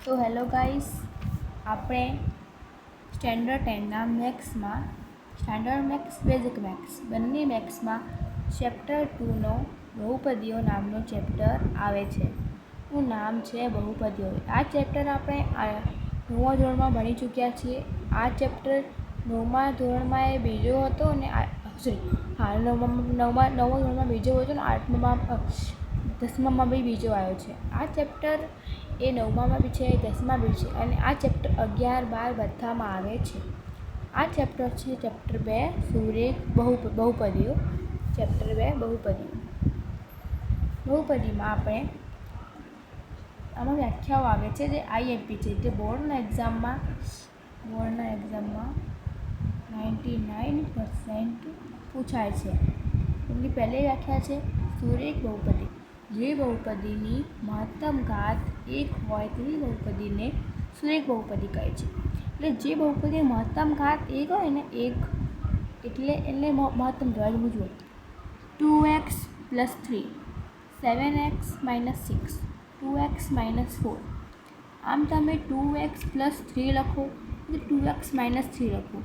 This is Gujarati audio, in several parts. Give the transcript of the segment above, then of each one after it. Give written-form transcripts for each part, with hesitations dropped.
તો હેલો ગાઈસ, આપણે સ્ટેન્ડર્ડ 10ના મેથ્સમાં સ્ટાન્ડર્ડ મેથ્સ બેઝિક મેથ્સ બંને મેથ્સમાં ચેપ્ટર 2નો બહુપદીઓ નામનો ચેપ્ટર આવે છે. એનું નામ છે બહુપદીઓ. આ ચેપ્ટર આપણે 9મા ધોરણમાં ભણી ચૂક્યા છીએ. આ ચેપ્ટર 9મા ધોરણમાં એ બીજો હતો અને નવમા ધોરણમાં બીજો હતો અને 10મામાં બી બીજો આવ્યો છે. આ ચેપ્ટર એ 9મામાં બી છે, 10માં બી છે અને આ ચેપ્ટર 11, 12 બધામાં આવે છે. આ ચેપ્ટર છે ચેપ્ટર 2 સુરેખ બહુપદીઓ. ચેપ્ટર 2 બહુપદીઓ. બહુપદીમાં આમાં વ્યાખ્યાઓ આવે છે જે આઈએમપી છે, જે બોર્ડના એક્ઝામમાં 99% પૂછાય છે. એમની પહેલી વ્યાખ્યા છે સુરેખ બહુપદી. જે બહુપદીની મહત્તમ ઘાત 1 હોય તેવી બહુપદીને સુરેખ બહુપદી કહે છે. એટલે જે બહુપદીની મહત્તમ ઘાત 1 હોય ને 1 એટલે મહત્તમ કહેવાય. જુઓ 2x + 3, 7x - 6, 2x - 4. આમ તમે 2x + 3 લખો તો 2x - 3 લખો,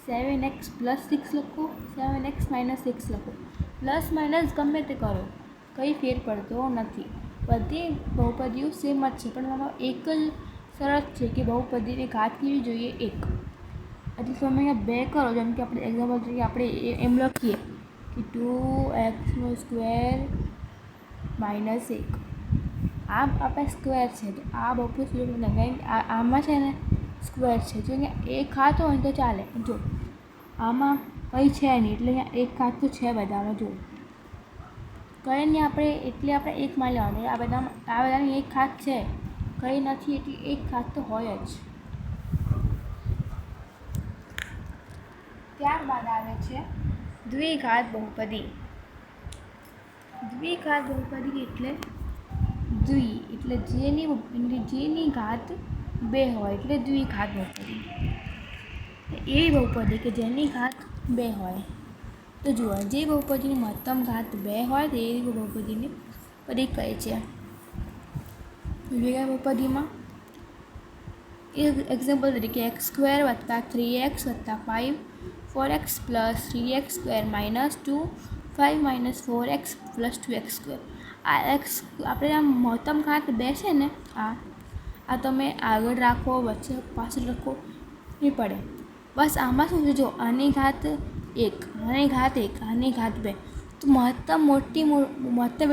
7x + 6 લખો, 7x - 6 લખો, પ્લસ માઇનસ ગમે તે કરો, કંઈ ફેર પડતો નથી. બધી બહુપદીઓ સેમ જ છે, પણ આમાં એક જ શરત છે કે બહુપદીની ઘાત કેવી જોઈએ 1. એટલે તમે અહીંયા 2 કરો, જેમ કે આપણે એક્ઝામ્પલ તરીકે આપણે એમ લખીએ કે 2x² - 1. આમ આપણે સ્ક્વેર છે તો આ બહુપદી આમાં છે ને સ્ક્વેર છે. જો અહીંયા એક ઘાત હોય તો ચાલે. જો આમાં કંઈ છે નહીં એટલે અહીંયા એક ઘાત તો છે બધામાં. જો કંઈ નહીં આપણે એટલે આપણે એક માની લેવાનું. આ બધાની એક ઘાત છે, કંઈ નથી એટલે એક ઘાત તો હોય જ. ત્યારબાદ આવે છે દ્વિઘાત બહુપદી. દ્વિઘાત બહુપદી એટલે જેની ઘાત 2 હોય એટલે દ્વિઘાત બહુપદી. એવી બહુપદી કે જેની ઘાત 2 હોય. તો જુઓ, જે બહુપદીની મહત્તમ ઘાત 2 હોય તે બહુપદીને પદી કહે છે. દ્વિઘાત બહુપદીમાં એક્ઝામ્પલ તરીકે x² + 3x + 5, 4x + 3x² - 2, 5 - 4x + 2x². આ આપણે આ મહત્તમ ઘાત 2 છે ને, આ તમે આગળ રાખો, વચ્ચે પાછળ રાખો નહીં પડે. બસ આમાં શું છે, જો આની ઘાત 1, આની ઘાત 1, આની ઘાત 2. તો મહત્તમ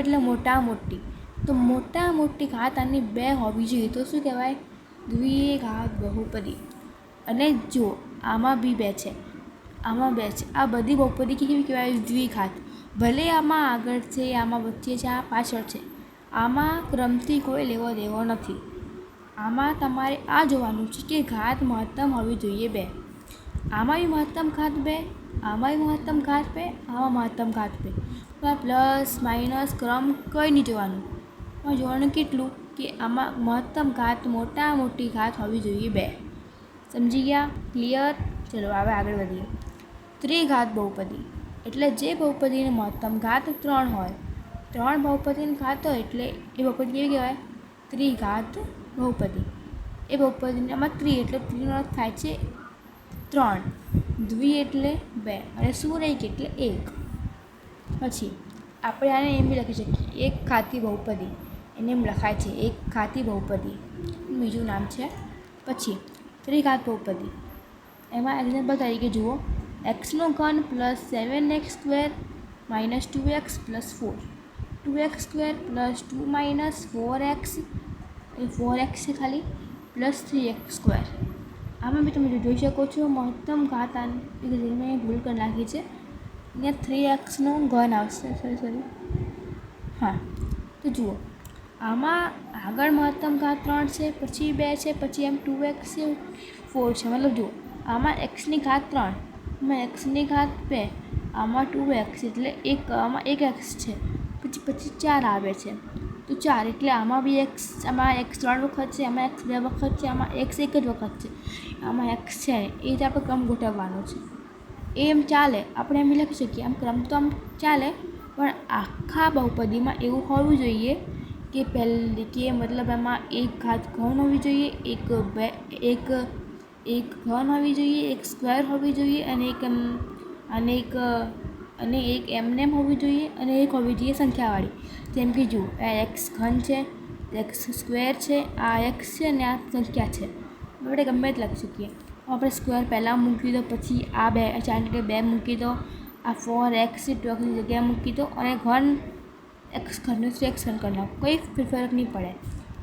એટલે મોટા મોટી. તો મોટા મોટી ઘાત આની 2 હોવી જોઈએ. તો શું કહેવાય? દ્વિઘાત બહુપદી. અને જો આમાં બી 2 છે, આમાં 2 છે. આ બધી બહુપદી કેવી કહેવાય? દ્વિઘાત. ભલે આમાં આગળ છે, આમાં વચ્ચે છે, આ પાછળ છે, આમાં ક્રમથી કોઈ લેવો દેવો નથી. આમાં તમારે આ જોવાનું છે કે ઘાત મહત્તમ હોવી જોઈએ 2. આમાં બી મહત્તમ ઘાત 2, આમાં બી મહત્તમ ઘાત 2, આમાં મહત્તમ ઘાત 2. પ્લસ માઇનસ ક્રમ કંઈ નહીં જોવાનું. પણ જોવાનું કેટલું કે આમાં મહત્તમ ઘાત મોટી ઘાત હોવી જોઈએ 2. સમજી ગયા? ક્લિયર? ચલો હવે આગળ વધીએ. ત્રિઘાત બહુપદી એટલે જે બહુપદીની મહત્તમ ઘાત 3 હોય. 3 બહુપદીની ઘાત હોય એટલે એ બહુપદી કેવી કહેવાય? ત્રિઘાત બહુપદી. એ બહુપદીમાં 3 એટલે 3નો અર્થ થાય છે 3, દ્વિ એટલે 2 અને સુરેખ એટલે 1. પછી આપણે આને એમ બી લખી શકીએ એક ઘાતી બહુપદી. એને એમ લખાય છે એક ઘાતી બહુપદી. બીજું નામ છે. પછી ત્રિઘાત બહુપદી. એમાં એક્ઝામ્પલ તરીકે જુઓ, x² + 7x² - 2x + 4, 2x² + 2 - 4x, એ 4x છે ખાલી, + 3x². આમાં બી તમે જોઈ શકો છો મહત્તમ ઘાત મેં ભૂલ કરી નાખી છે. અહીંયા 3x³ આવશે. સોરી. હા, તો જુઓ આમાં આગળ મહત્તમ ઘાત 3 છે, પછી 2 છે, પછી એમ 2x છે, 4 છે. મતલબ જુઓ આમાં xની ઘાત 3, આમાં xની ઘાત 2, આમાં 2x એટલે આમાં 1x છે, પછી 4 આવે છે. તો 4 એટલે આમાં બી આમાં x 3 વખત છે, આમાં x 2 વખત છે, આમાં x 1 જ વખત છે, આમાં x છે. એ રીતે આપણે ક્રમ ગોઠવવાનો છે. એમ ચાલે, આપણે એમ લખી શકીએ. આમ ક્રમ તો આમ ચાલે, પણ આખા બહુપદીમાં એવું હોવું જોઈએ કે મતલબ એમાં એક ઘાત ઘન હોવી જોઈએ, એક ઘન હોવી જોઈએ, એક સ્ક્વેર હોવી જોઈએ અને એક એમનેમ હોવી જોઈએ અને એક હોવી જોઈએ સંખ્યાવાળી. જેમ કે જુઓ, આ એક્સ ઘન છે, એક્સ સ્ક્વેર છે, આ એક્સ છે અને આ સંખ્યા છે. આપણે ગમે તે લખી શકીએ. આપણે સ્ક્વેર પહેલાં મૂકી દો, પછી આ 2 મૂકી દો, આ 4x છે 2xની જગ્યાએ મૂકી દો અને ઘન એક્સ ઘનનું છે એક્સ ઘન કરી નાખો. કોઈ ફરક નહીં પડે.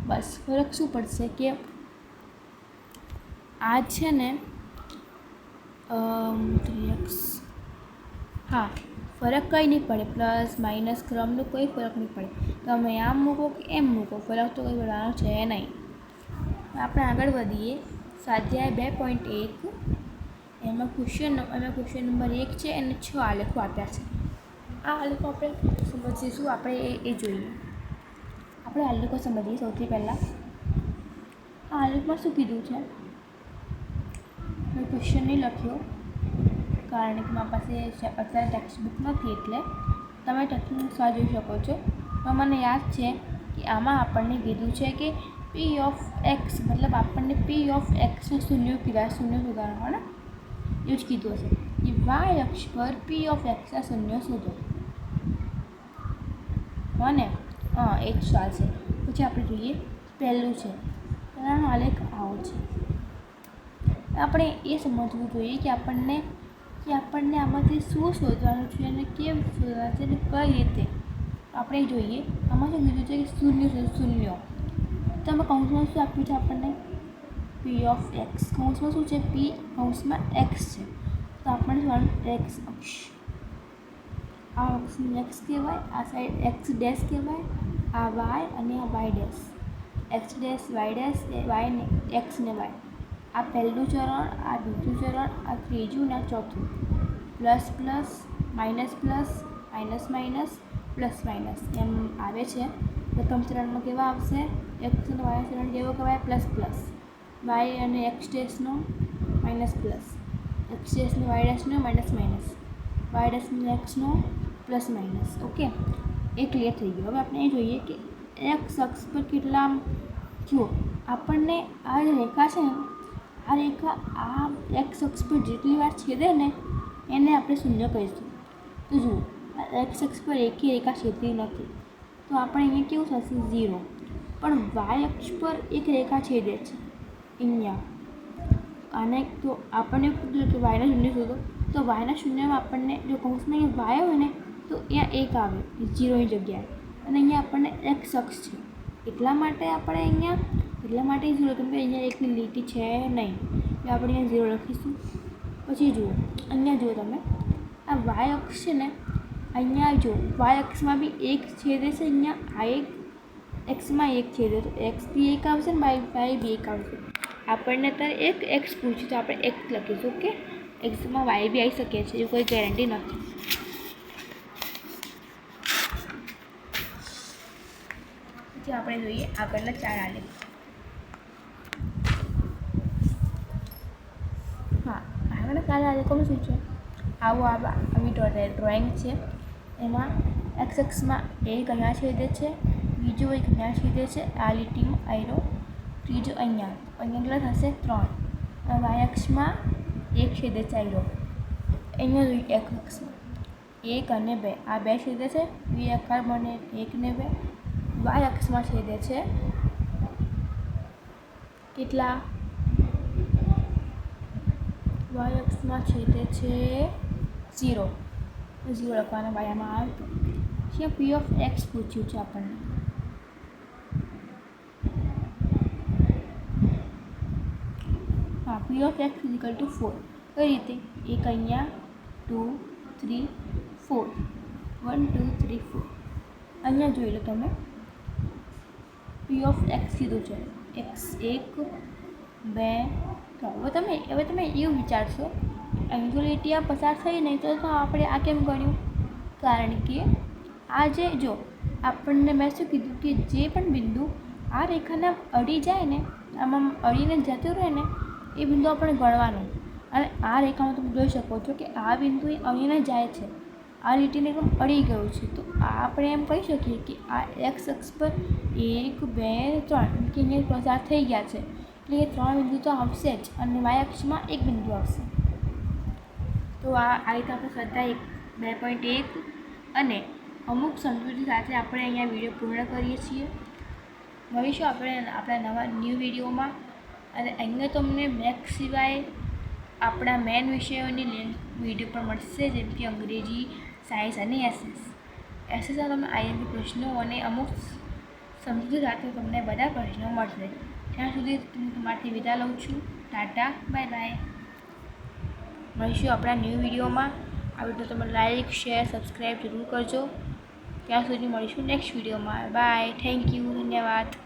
બસ ફરક શું પડશે કે આ છે ને 3x, હા ફરક કંઈ નહીં પડે, પ્લસ માઇનસ ક્રમનો કોઈ ફરક નહીં પડે. તમે આમ મૂકો કે એમ મૂકો, ફરક તો કંઈ પડવાનો છે નહીં. આપણે આગળ વધીએ. સ્વાધ્યાય 2.1 એમાં ક્વેશ્ચન નંબર 1 છે અને 6 આલેખો આપ્યા છે. આ આલેખો આપણે સમજીશું. આપણે એ જોઈએ. આપણે આલેખો સમજીએ સૌથી પહેલાં. આ આલેખમાં શું કીધું છે? મેં ક્વેશ્ચન નહીં લખ્યો કારણ કે મારી પાસે અત્યારે ટેક્સ્ટબુક નથી, એટલે તમે ટેક્સ્ટબુક જોઈ શકો છો. પણ મને યાદ છે કે આમાં આપણને કીધું છે કે પી ઓફ એક્સ, મતલબ આપણને પી ઓફ એક્સને શૂન્ય શોધવાનું હોય ને, એવું જ કીધું હશે કે વાય અક્ષ પર પી ઓફ એક્સના શૂન્ય શોધો. હા ને? હા, એ જ ચાલશે. પછી આપણે જોઈએ પહેલું છે. પહેલાંનો આલેખ આવો છે. આપણે એ સમજવું જોઈએ કે આપણને આમાંથી શું શોધવાનું છે અને કેમ શોધવાનું છે અને કઈ રીતે. આપણે જોઈએ આમાં શું કીધું છે કે શૂન્ય. તો આમાં કૌંસમાં શું આપ્યું છે આપણને? પી ઓફ એક્સ. કૌંસમાં શું છે? પી કૌંસમાં એક્સ છે. તો આપણને શોધવાનું એક્સ અક્ષ. આ અક્ષને એક્સ કહેવાય, આ સાઈડ એક્સ ડેશ કહેવાય, આ વાય અને આ Y dash. X dash Y dash એ વાયને એક્સ ને વાય. આ પહેલું ચરણ, આ બીજું ચરણ, આ ત્રીજું ને આ ચોથું. Plus plus, minus plus, minus minus, plus minus એમ આવે છે. પ્રથમ ચરણમાં કેવા આવશે? એક્સ અને વાયનો ચરણ કેવો કહેવાય? Plus plus. વાય અને એક્સ ડેશનો માઇનસ પ્લસ, એક્સ ડેશનો વાય ડેશનો માઇનસ માઇનસ, વાય ડેશનો એક્સનો પ્લસ માઇનસ. ઓકે, એ ક્લિયર થઈ ગયું. હવે આપણે એ જોઈએ કે એક્સ અક્ષ પર કેટલા, જુઓ આપણને આ જે રેખા છે ને, આ રેખા આ એક્સ અક્ષ પર જેટલી વાર છેદે ને એને આપણે શૂન્ય કહીશું. તો જુઓ, એક્સ અક્ષ પર એકી રેખા છેદતી નથી, તો આપણે અહીંયા કેવું થશે? 0. પણ વાય અક્ષ પર એક રેખા છેદે છે અહીંયા. અને તો આપણને કીધું કે વાયના શૂન્ય શોધો, તો વાયના શૂન્યમાં આપણને જો કૌંસમાં અહીંયા વાય હોય ને તો અહીંયા 1 આવે 0ની જગ્યાએ, અને અહીંયા આપણને એક્સ અક્ષ છે એટલા માટે આપણે અહીંયા 0, કેમ કે અહીંયા એકની લીટી છે નહીં, એટલે આપણે અહીંયા 0 લખીશું. પછી જુઓ, અહીંયા જુઓ તમે, આ વાય અક્ષ છે ને, અહીંયા જો વાય અક્ષમાં બી 1 છેદે છે, અહીંયા આ એક એક્સમાં 1 છેદે, તો એક્સ બી 1 આવશે ને વાય બી 1 આવશે. આપણને અત્યારે એક એક્સ પૂછ્યું તો આપણે એક્સ લખીશું. ઓકે, એક્સમાં વાય બી આવી શકે છે, એ કોઈ ગેરંટી નથી. પછી આપણે જોઈએ આગળના 4 આલેખ. હા, આગળના 4 આલેખોમાં શું છે? આવી ડ્રોઈંગ છે. એમાં એક્સ અક્ષમાં એક અહીંયા છેદે છે, બીજો એક અહીંયા છેદે છે, આ લીટીમાં આયરો, ત્રીજો અહીંયા કેટલા થશે? 3. વાય અક્ષમાં 1 છેદે છે આયરો, અહીંયા જોઈએ એક્સ અક્ષમાં 1 અને 2, આ 2 છેદે છે, 2 આકાર બને 1 ને 2. વાય અક્ષમાં છેદે છે કેટલા? વાય અક્ષમાં છેદે છે 0 લખવાના વાયામાં આવે તો. અહીંયા પી ઓફ એક્સ પૂછ્યું છે આપણને. હા, પી ઓફ એક્સ ઇઝિકલ ટુ 4. કઈ રીતે? એક અહીંયા 2 3 4, 1 2 3 4. અહીંયા જોઈ લો તમે, પી ઓફ એક્સ કીધું છે, એક્સ 1 2 3. હવે તમે એવું વિચારશો, અહીં જો લીટી આ પસાર થઈ નહીં તો આપણે આ કેમ ગણ્યું? કારણ કે આ જે જો આપણને મેં શું કીધું કે જે પણ બિંદુ આ રેખાના અડી જાય ને, આમાં અડીને જતું રહે ને, એ બિંદુ આપણે ગણવાનું. અને આ રેખામાં તમે જોઈ શકો છો કે આ બિંદુ એ અડીને જાય છે, આ લીટીને એકદમ અડી ગયું છે. તો આપણે એમ કહી શકીએ કે આ એક્સ અક્ષ પર 1 2 3 કે એને પસાર થઈ ગયા છે, એટલે એ 3 બિંદુ તો આવશે જ અને વાય અક્ષમાં 1 બિંદુ આવશે. તો આ રીતે આપણે સ્વાધ્યાય 2.1 અને અમુક સમજૂતી સાથે આપણે અહીંયા વિડીયો પૂર્ણ કરીએ છીએ. મળીશું આપણે આપણા નવા ન્યૂ વિડીયોમાં. અને અહીંયા તમને મેથ્સ સિવાય આપણા મેન વિષયોની વિડીયો પણ મળશે, જેમ કે અંગ્રેજી, સાયન્સ અને એસએસના તમને આઈએમપી પ્રશ્નો અને અમુક સમજૂતી સાથે તમને બધા પ્રશ્નો મળશે. ત્યાં સુધી હું તમારાથી વિદાય લઉં છું. Tata, bye bye. મળીશું આપણા ન્યૂ વિડીયોમાં. આ વિડીયો તમે લાઈક, શેર, સબસ્ક્રાઈબ જરૂર કરજો. ત્યાં સુધી મળીશું નેક્સ્ટ વિડીયોમાં. બાય, થેન્ક યુ, ધન્યવાદ.